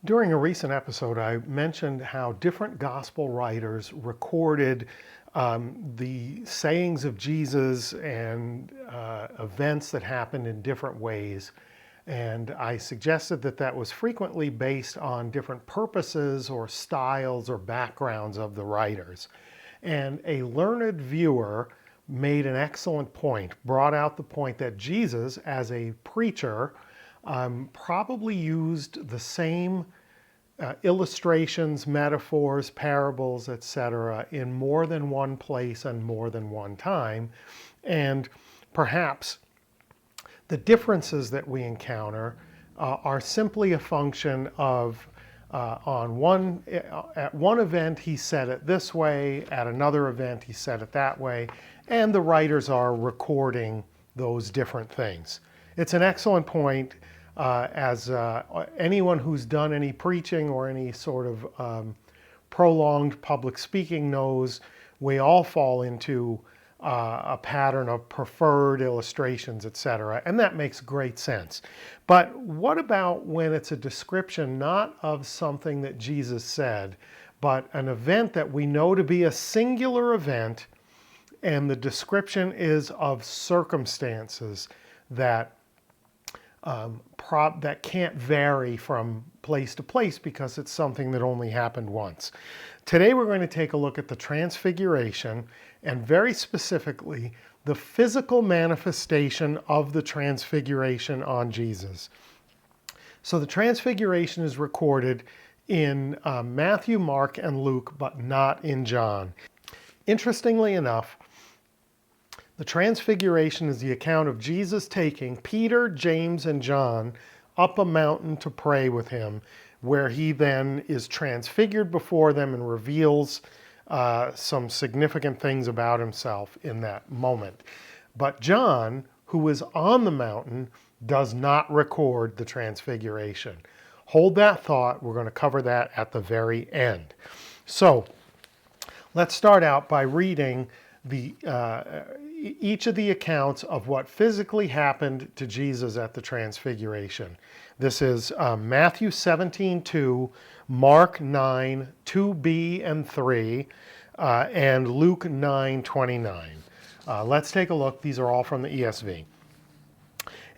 During a recent episode, I mentioned how different gospel writers recorded the sayings of Jesus and events that happened in different ways. And I suggested that that was frequently based on different purposes or styles or backgrounds of the writers. And a learned viewer made an excellent point, brought out the point that Jesus, as a preacher, probably used the same illustrations, metaphors, parables, etc., in more than one place and more than one time. And perhaps the differences that we encounter are simply a function of at one event he said it this way, at another event he said it that way, and the writers are recording those different things. It's an excellent point. As anyone who's done any preaching or any sort of prolonged public speaking knows, we all fall into a pattern of preferred illustrations, etc., and that makes great sense. But what about when it's a description not of something that Jesus said, but an event that we know to be a singular event, and the description is of circumstances that that can't vary from place to place because it's something that only happened once. Today we're going to take a look at the Transfiguration, and very specifically the physical manifestation of the Transfiguration on Jesus. So the Transfiguration is recorded in Matthew, Mark, and Luke, but not in John. Interestingly enough, the Transfiguration is the account of Jesus taking Peter, James, and John up a mountain to pray with him, where he then is transfigured before them and reveals some significant things about himself in that moment. But John, who is on the mountain, does not record the Transfiguration. Hold that thought. We're going to cover that at the very end. So let's start out by reading each of the accounts of what physically happened to Jesus at the Transfiguration. This is Matthew 17:2, Mark 9, 2b and 3, and Luke 9:29. Let's take a look. These are all from the ESV.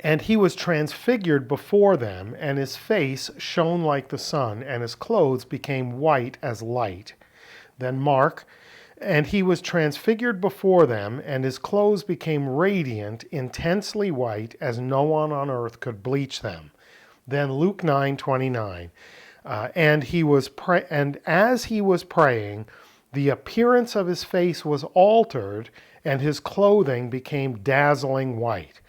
And he was transfigured before them, and his face shone like the sun, and his clothes became white as light. Then Mark, and he was transfigured before them, and his clothes became radiant, intensely white, as no one on earth could bleach them. Then Luke 9:29. And as he was praying, the appearance of his face was altered, and his clothing became dazzling white.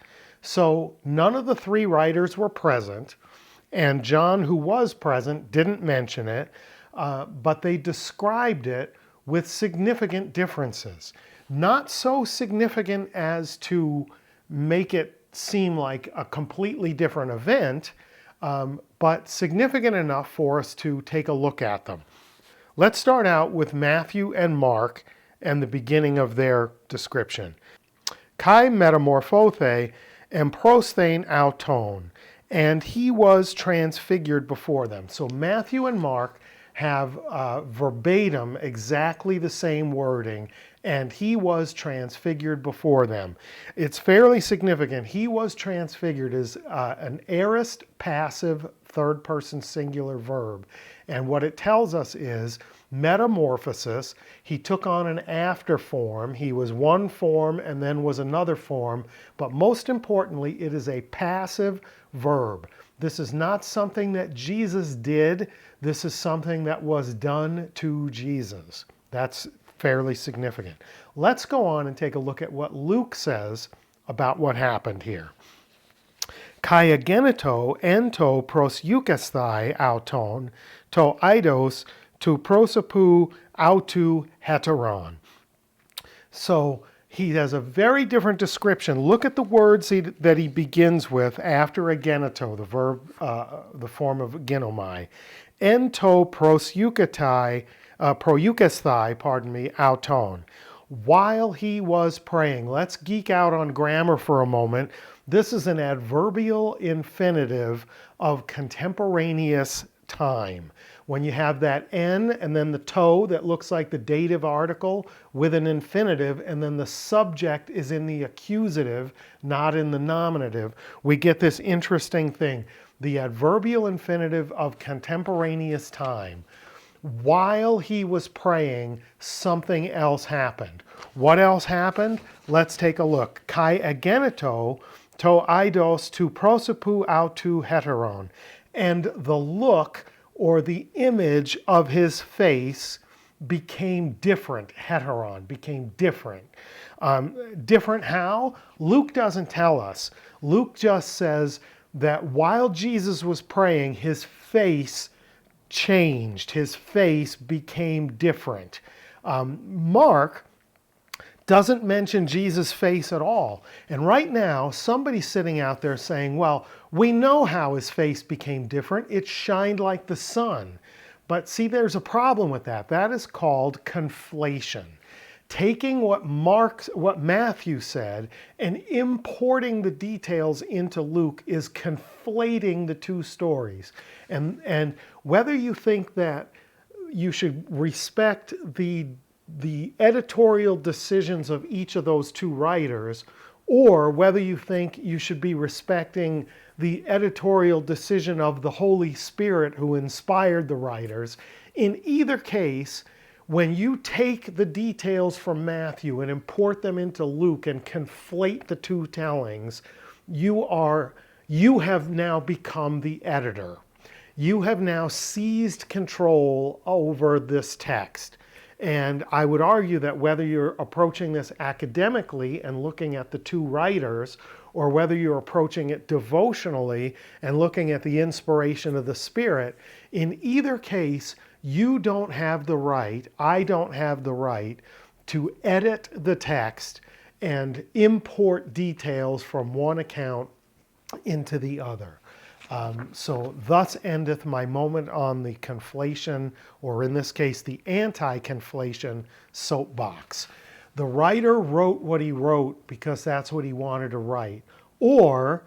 So none of the three writers were present, and John, who was present, didn't mention it, but they described it with significant differences. Not so significant as to make it seem like a completely different event, but significant enough for us to take a look at them. Let's start out with Matthew and Mark and the beginning of their description. Kai metamorphothe emprosthein auton, and he was transfigured before them. So Matthew and Mark have verbatim exactly the same wording, and he was transfigured before them. It's fairly significant. He was transfigured as an aorist passive third person singular verb, and what it tells us is metamorphosis. He took on an after form. He was one form and then was another form, but most importantly, it is a passive verb. This is not something that Jesus did. This is something that was done to Jesus. That's fairly significant. Let's go on and take a look at what Luke says about what happened here. Kai ageneto ento pros eukesthai auton, to eidos to prosopu autu heteron. So he has a very different description. Look at the words that he begins with after ageneto, the verb, the form of genomai. Ento proeukesthai, auton. While he was praying. Let's geek out on grammar for a moment. This is an adverbial infinitive of contemporaneous time. When you have that N and then the to that looks like the dative article with an infinitive, and then the subject is in the accusative, not in the nominative, we get this interesting thing. The adverbial infinitive of contemporaneous time. While he was praying, something else happened. What else happened? Let's take a look. Kai ageneto to eidos to prosopu autu heteron. And the look or the image of his face became different. Heteron became different. Different how? Luke doesn't tell us. Luke just says that while Jesus was praying, his face changed. His face became different. Mark doesn't mention Jesus' face at all. And right now, somebody's sitting out there saying, well, we know how his face became different. It shined like the sun. But see, there's a problem with that. That is called conflation. Taking what Matthew said and importing the details into Luke is conflating the two stories. And whether you think that you should respect the editorial decisions of each of those two writers, or whether you think you should be respecting the editorial decision of the Holy Spirit who inspired the writers, in either case, when you take the details from Matthew and import them into Luke and conflate the two tellings, you have now become the editor. You have now seized control over this text. And I would argue that whether you're approaching this academically and looking at the two writers, or whether you're approaching it devotionally and looking at the inspiration of the Spirit, in either case, you don't have the right, I don't have the right, to edit the text and import details from one account into the other. So thus endeth my moment on the conflation, or in this case, the anti-conflation soapbox. The writer wrote what he wrote because that's what he wanted to write. Or,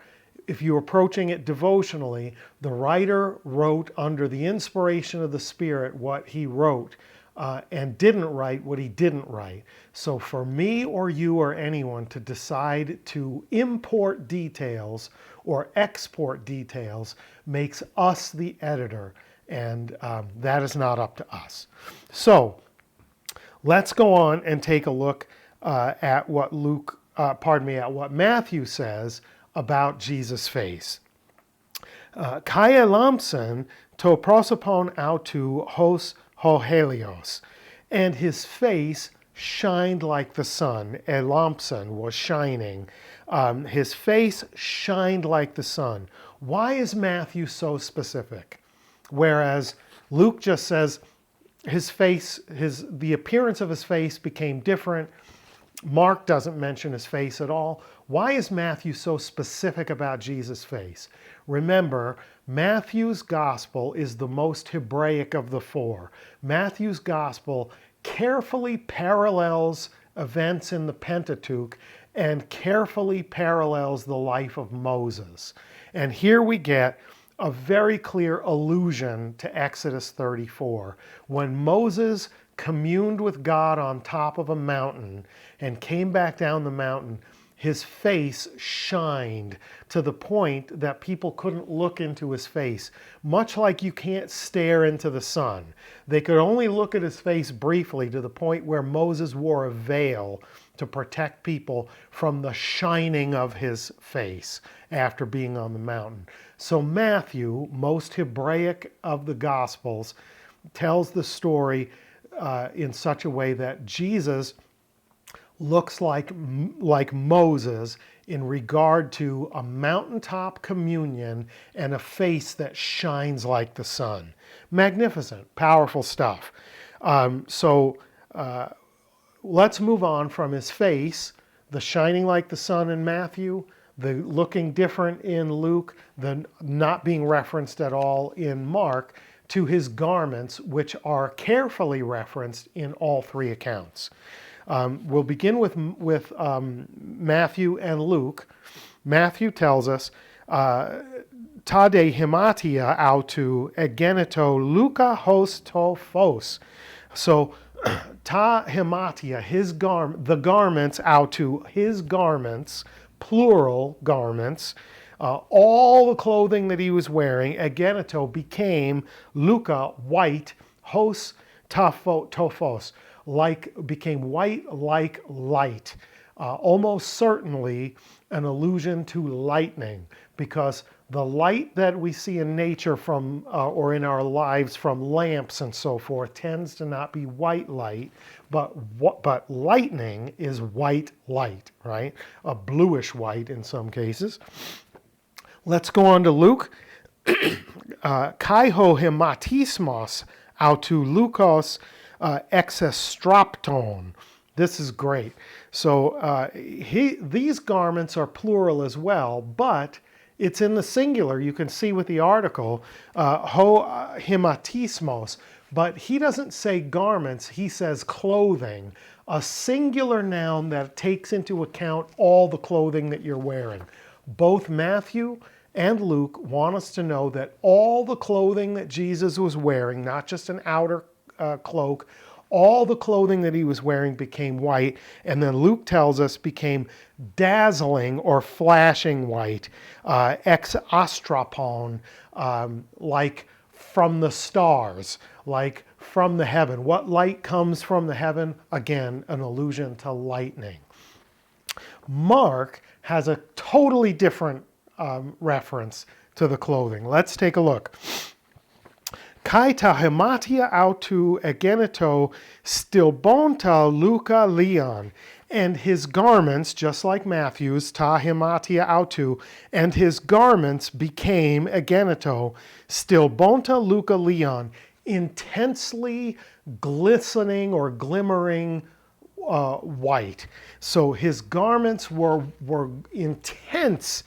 if you're approaching it devotionally, the writer wrote under the inspiration of the Spirit what he wrote, and didn't write what he didn't write. So for me or you or anyone to decide to import details or export details makes us the editor, and that is not up to us. So let's go on and take a look at what what Matthew says about Jesus' face. Kai elamson to prosopon autu hos ho helios, and his face shined like the sun. Elamson was shining. His face shined like the sun. Why is Matthew so specific? Whereas Luke just says the appearance of his face became different. Mark doesn't mention his face at all. Why is Matthew so specific about Jesus' face? Remember, Matthew's gospel is the most Hebraic of the four. Matthew's gospel carefully parallels events in the Pentateuch and carefully parallels the life of Moses. And here we get a very clear allusion to Exodus 34. When Moses communed with God on top of a mountain and came back down the mountain, his face shined to the point that people couldn't look into his face, much like you can't stare into the sun. They could only look at his face briefly, to the point where Moses wore a veil to protect people from the shining of his face after being on the mountain. So Matthew, most Hebraic of the Gospels, tells the story in such a way that Jesus looks like Moses in regard to a mountaintop communion and a face that shines like the sun. Magnificent, powerful stuff. Let's move on from his face, the shining like the sun in Matthew, the looking different in Luke, the not being referenced at all in Mark, to his garments, which are carefully referenced in all three accounts. We'll begin with Matthew and Luke. Matthew tells us ta de hematia autou egeneto Luca hos to phos. So ta hematia, the garments autou, his garments, plural garments, all the clothing that he was wearing, egeneto became Luca, white, hos tophos, became white like light. Almost certainly an allusion to lightning, because the light that we see in nature from or in our lives from lamps and so forth tends to not be white light, but lightning is white light, right? A bluish white in some cases. Let's go on to Luke. Kaiho hematismos autou Lukos exestrapton. This is great. So these garments are plural as well, but it's in the singular. You can see with the article, ho hematismos, but he doesn't say garments, he says clothing, a singular noun that takes into account all the clothing that you're wearing. Both Matthew and Luke want us to know that all the clothing that Jesus was wearing, not just an outer cloak, all the clothing that he was wearing became white, and then Luke tells us became dazzling or flashing white, ex astrapon, like from the stars, like from the heaven. What light comes from the heaven? Again, an allusion to lightning. Mark has a totally different reference to the clothing. Let's take a look. Kai ta hematia autou egeneto stilbonta Luca leon, and his garments, just like Matthew's, ta hematia autou, and his garments became egeneto stilbonta Luca leon, intensely glistening or glimmering white. So his garments were intense,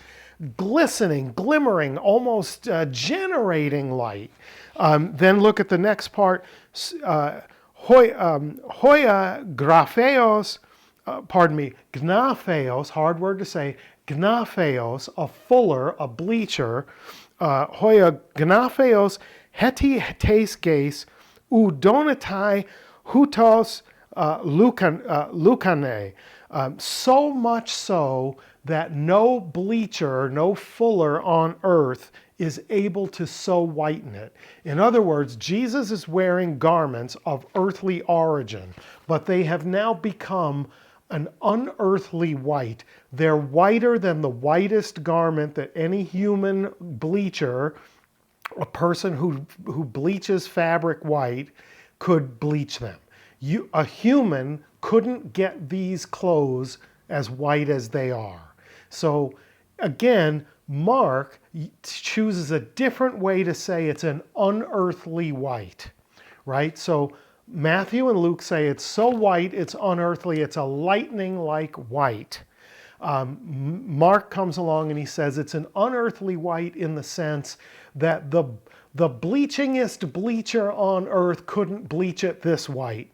glistening, glimmering, almost generating light. Then look at the next part. Hoia grapheos, gnapheos, hard word to say, gnapheos, a fuller, a bleacher. Hoia gnapheos heti hetes ges, udonatai hutos lucane. So much so that no bleacher, no fuller on earth is able to so whiten it. In other words, Jesus is wearing garments of earthly origin, but they have now become an unearthly white. They're whiter than the whitest garment that any human bleacher, a person who bleaches fabric white, could bleach them. A human couldn't get these clothes as white as they are. So again, Mark chooses a different way to say it's an unearthly white, right? So Matthew and Luke say it's so white, it's unearthly, it's a lightning-like white. Mark comes along and he says it's an unearthly white in the sense that the bleachingest bleacher on earth couldn't bleach it this white.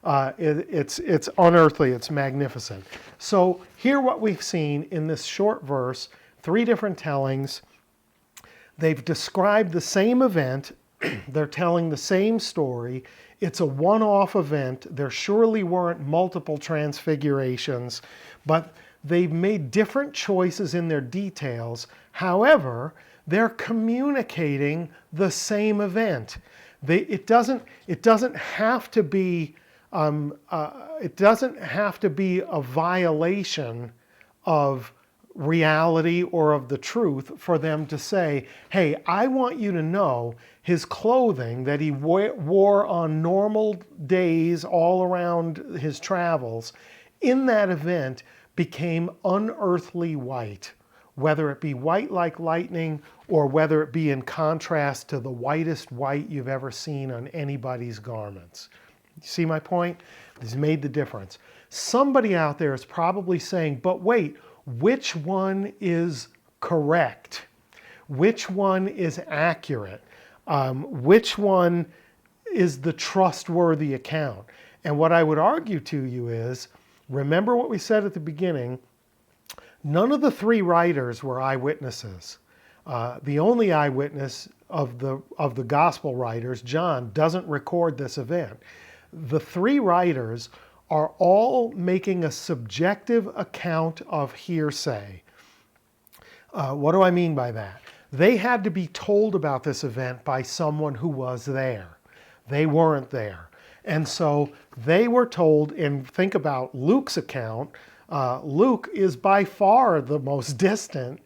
It's unearthly, it's magnificent. So here what we've seen in this short verse, 3 different tellings. They've described the same event. They're telling the same story. It's a one-off event. There surely weren't multiple transfigurations, but they've made different choices in their details. However, they're communicating the same event. It doesn't have to be a violation of reality or of the truth for them to say, hey, I want you to know his clothing that he wore on normal days all around his travels in that event became unearthly white, whether it be white like lightning or whether it be in contrast to the whitest white you've ever seen on anybody's garments. You see my point? He's made the difference. Somebody out there is probably saying, but wait, which one is correct? Which one is accurate? Which one is the trustworthy account? And what I would argue to you is, remember what we said at the beginning, none of the 3 writers were eyewitnesses. The only eyewitness of the gospel writers, John, doesn't record this event. The three writers are all making a subjective account of hearsay. What do I mean by that? They had to be told about this event by someone who was there. They weren't there. And so they were told, and think about Luke's account. Luke is by far the most distant,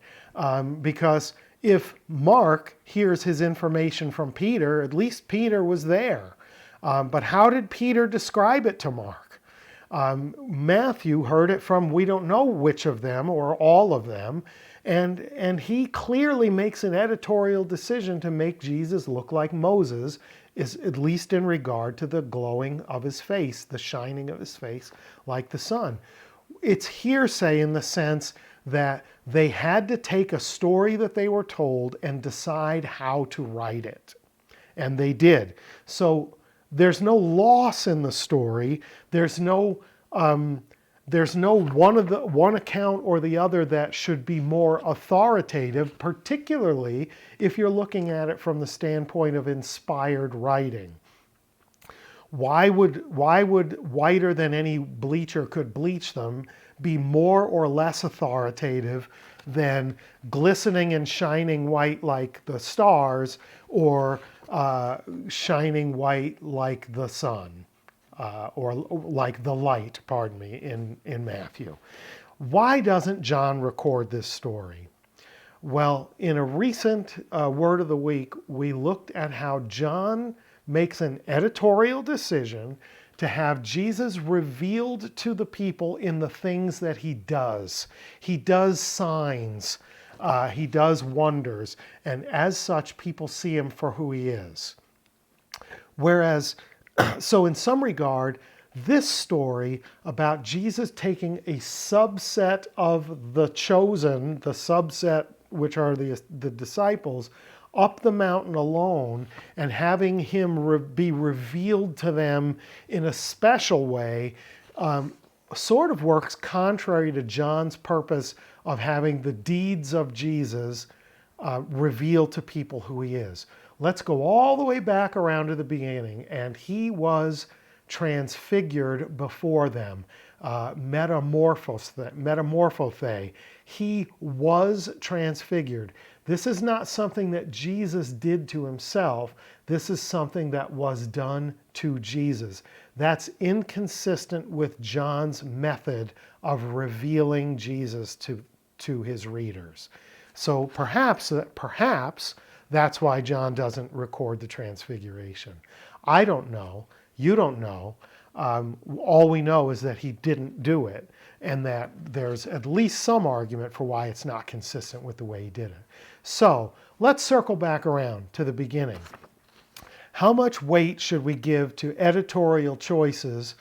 because if Mark hears his information from Peter, at least Peter was there. But how did Peter describe it to Mark? Matthew heard it from we don't know which of them or all of them. And he clearly makes an editorial decision to make Jesus look like Moses, is at least in regard to the glowing of his face, the shining of his face like the sun. It's hearsay in the sense that they had to take a story that they were told and decide how to write it. And they did. So there's no loss in the story. There's no one account or the other that should be more authoritative, particularly if you're looking at it from the standpoint of inspired writing. Why would whiter than any bleacher could bleach them be more or less authoritative than glistening and shining white like the stars or shining white like the sun? Or like the light, pardon me, in Matthew. Why doesn't John record this story? Well, in a recent Word of the Week, we looked at how John makes an editorial decision to have Jesus revealed to the people in the things that he does. He does signs, he does wonders, and as such, people see him for who he is. Whereas, so in some regard, this story about Jesus taking a subset of the chosen, the subset which are the disciples, up the mountain alone and having him be revealed to them in a special way, sort of works contrary to John's purpose of having the deeds of Jesus reveal to people who he is. Let's go all the way back around to the beginning. And he was transfigured before them, metamorphothe. He was transfigured. This is not something that Jesus did to himself. This is something that was done to Jesus. That's inconsistent with John's method of revealing Jesus to his readers. So perhaps that's why John doesn't record the Transfiguration. I don't know. You don't know. All we know is that he didn't do it, and that there's at least some argument for why it's not consistent with the way he did it. So let's circle back around to the beginning. How much weight should we give to editorial choices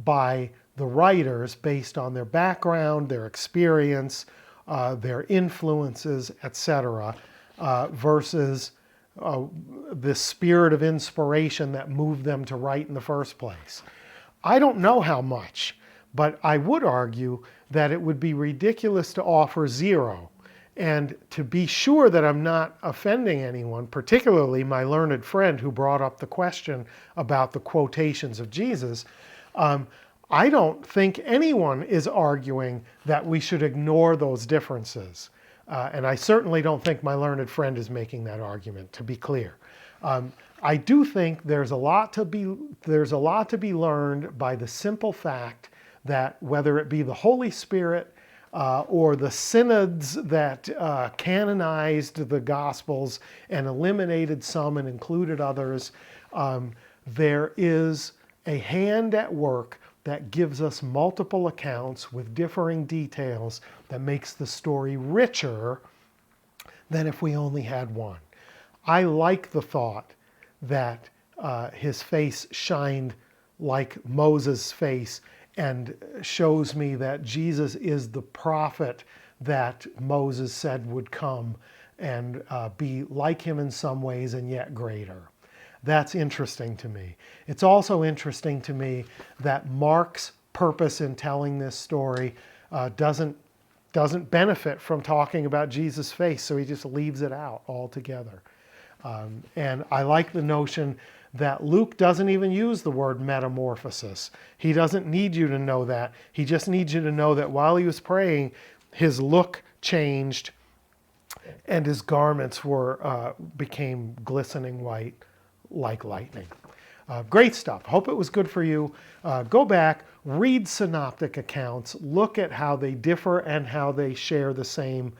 by the writers based on their background, their experience, their influences, etc., versus the spirit of inspiration that moved them to write in the first place? I don't know how much, but I would argue that it would be ridiculous to offer zero. And to be sure that I'm not offending anyone, particularly my learned friend who brought up the question about the quotations of Jesus, I don't think anyone is arguing that we should ignore those differences. And I certainly don't think my learned friend is making that argument, to be clear. I do think there's a lot to be learned by the simple fact that whether it be the Holy Spirit or the synods that canonized the Gospels and eliminated some and included others, there is a hand at work that gives us multiple accounts with differing details that makes the story richer than if we only had one. I like the thought that his face shined like Moses' face and shows me that Jesus is the prophet that Moses said would come and be like him in some ways and yet greater. That's interesting to me. It's also interesting to me that Mark's purpose in telling this story doesn't doesn't benefit from talking about Jesus' face, so he just leaves it out altogether. And I like the notion that Luke doesn't even use the word metamorphosis. He doesn't need you to know that. He just needs you to know that while he was praying, his look changed and his garments became glistening white like lightning. Great stuff. Hope it was good for you. Go back, read synoptic accounts, look at how they differ and how they share the same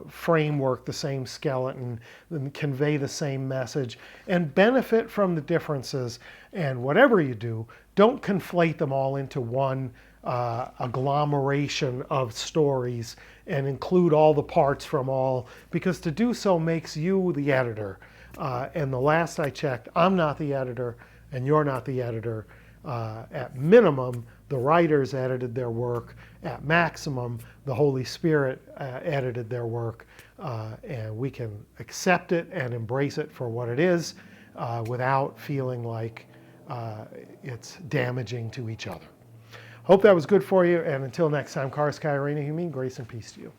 framework, the same skeleton, and convey the same message, and benefit from the differences. And whatever you do, don't conflate them all into one agglomeration of stories and include all the parts from all, because to do so makes you the editor. And the last I checked, I'm not the editor and you're not the editor. At minimum, the writers edited their work. At maximum, the Holy Spirit edited their work. And we can accept it and embrace it for what it is without feeling like it's damaging to each other. Hope that was good for you. And until next time, Charis Kai Reina Humine, grace and peace to you.